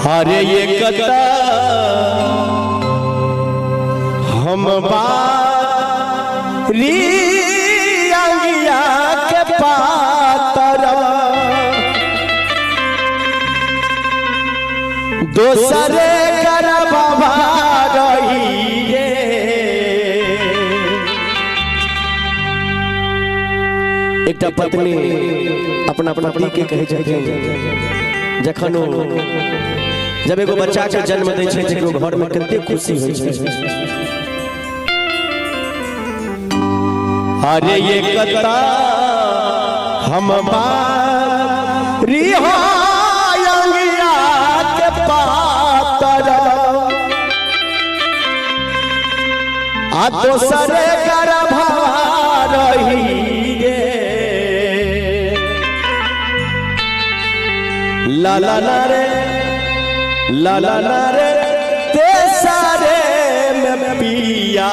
हरे ये कता हम बारिया के पातर दोसरे कर बाबा रही रे एक पत्नी अपना पति के कहे जखन जब एगो बच्चा के जन्म दै छै घर में कते खुशी होइ छै। अरे ये कता हम बारिया के पातर आ दोसरे कर रही रे ला ला ला रे ला ला ला रे तेसारे में पिया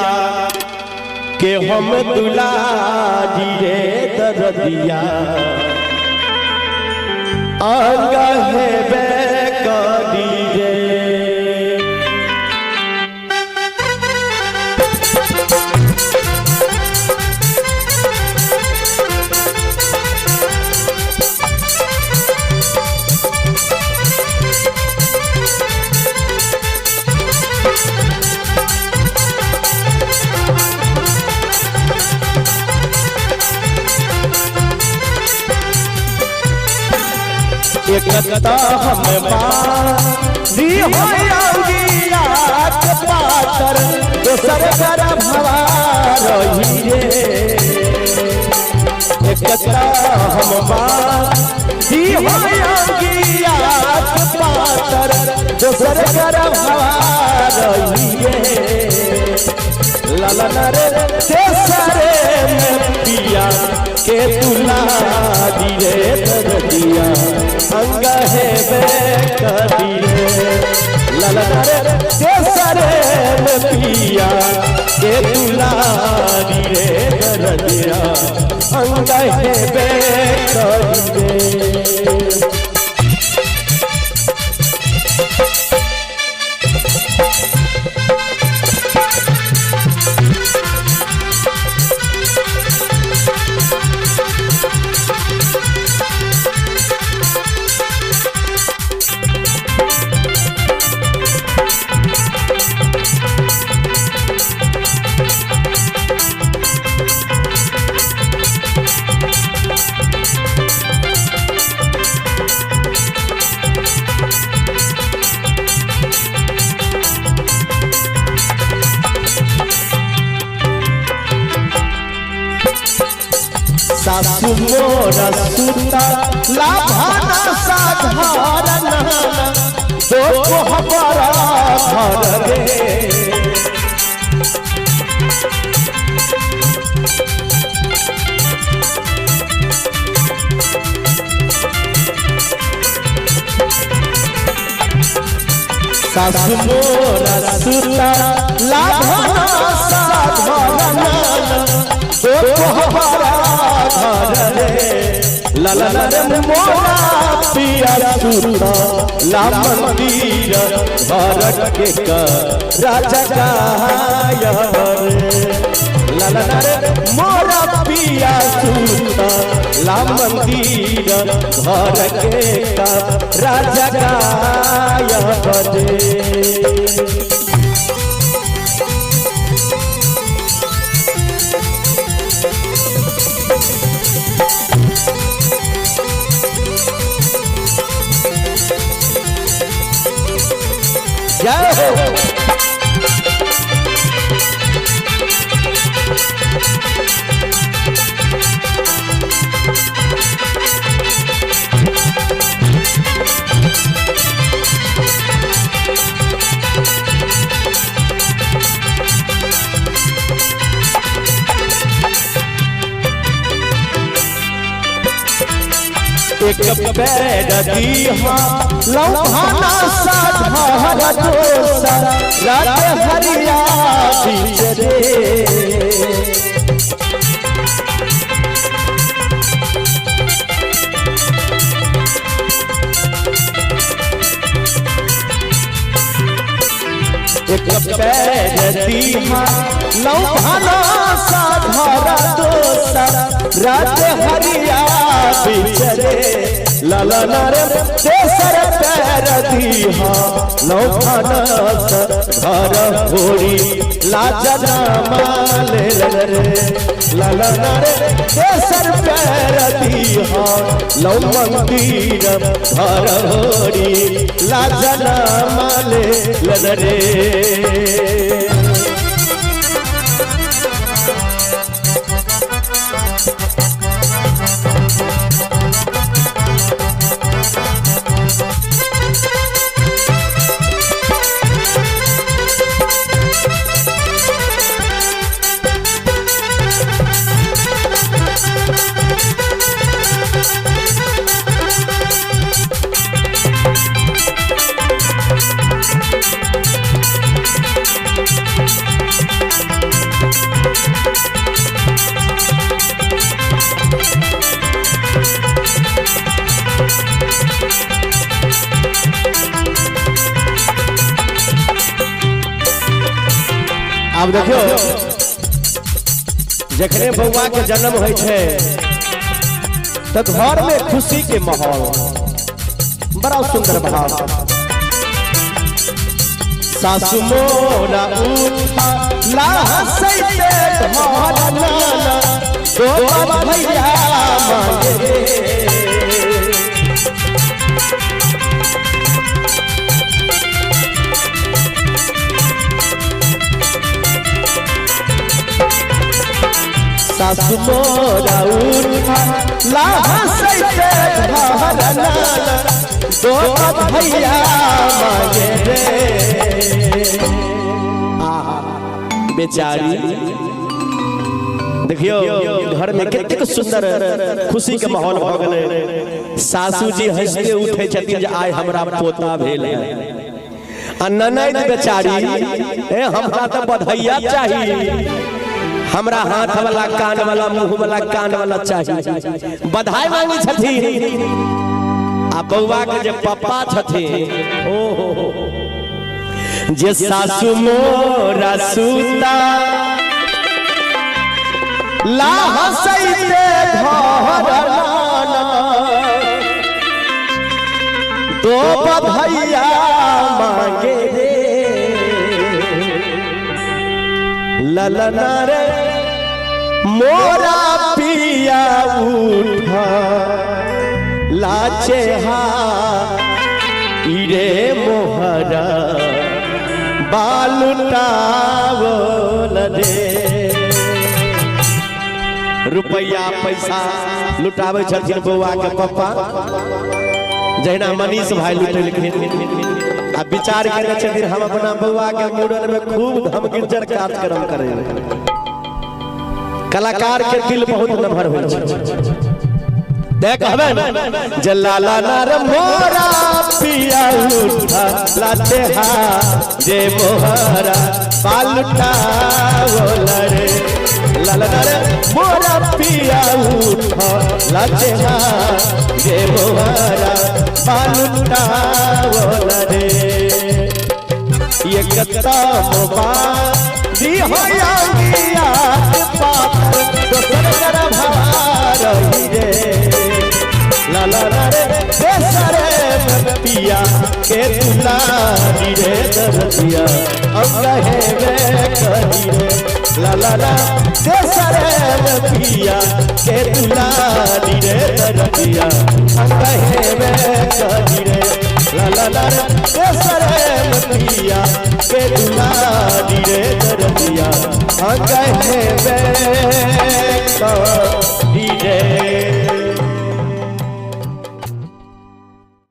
के हम दुलारी रे दरदिया अंग है बेकरी रे। एकता हम बारिया के पातर दोसर कर भवा रही रे। एकता हम बारिया के पातर दोसर कर भवा रही रे ला ला ला रे तेसरे में पिया के दुलारी रे दरदिया अंग है बेकरी रे ला ला ला रे तेसरे में पिया के दुलारी रे दरदिया अंग है बेकरी रे। सासु मोरा सुता लाभाना साधारण दो हमारा घर रे सासु मोरा सुता लाभाना साधारण दो हमारा घर रे ला ला ला रे मोरा पिया सुता ला मंदिर घर के राजा गाय रे ला ला ला रे मोरा पिया सुता ला मंदिर घर के राजा गाय रे। एक पैर दीहा लौहाना साधार दोसा रात हरिया बीच रे एक पैर दीहा नौ भाना सा धारा दोसर रात हरिया बिचरे ललना रे तेसर पैर दीहा नौ भाना सा धारा होरी लाजना माले रे ललना रे तेसर पैर दीहा नौ मंदिर धारा होरी लाजना माले रे। अब देखियो जखने बउआ के जन्म होय छे तो घर में खुशी के माहौल बड़ा सुंदर भाव। सासु मोरा उठा ला हसैते घर नाना दो भैया मांगे सासु मोरा उठा ला हसैते घर नाना दो भैया मांगे रे। बेचारी देखियो घर में कितने सुंदर खुशी के माहौल भ गेले। सासू जी हंसते उठे छथिन जे आइ हमरा पोता भेल है। ननद बेचारी हमरा तो बधाइया चाहिए, हमरा हाथ वाला कान वाला मुंह वाला कान वाला चाहिए, बधाई मांगी छथिन। आ बउआ के जे पप्पा छथिन ओहो जे सासु मोरा सूता ला हसैते घर नाना दो बधाइया मांगे रे ललना रे मोरा पिया उठा लाचे हा इरे मोहरा बालुटावल रे। रुपया पैसा लुटावे छथिन बउआ के पप्पा, जहिना मनीष भाई लुटेलखिन। आ विचार करे छथिन हम अपना बउआ के मूड़न में खूब धमगिज्जर कार्यक्रम करे। कलाकार के दिल बहुत नम्हर होय छै। देख हवे जलाला नार मोरा पिया उठा लाते हा जे मोहरा बालुटा बोला रे ललना रे मोरा पिया उठा लाते हा जे मोहरा बालुटा बोला रे। ये कत्ता मोबा दी होया मिया पाप दोसर कर भार रे ललना रे बेसरे में पिया के तुला रे दरदिया अब कहे वे कही रे ललना बेसरे में पिया के तुला रे दरदिया अब कहे वे कही रे ललना रे बेसरे में पिया के तुला रे दरदिया अब कहे वे कही रे।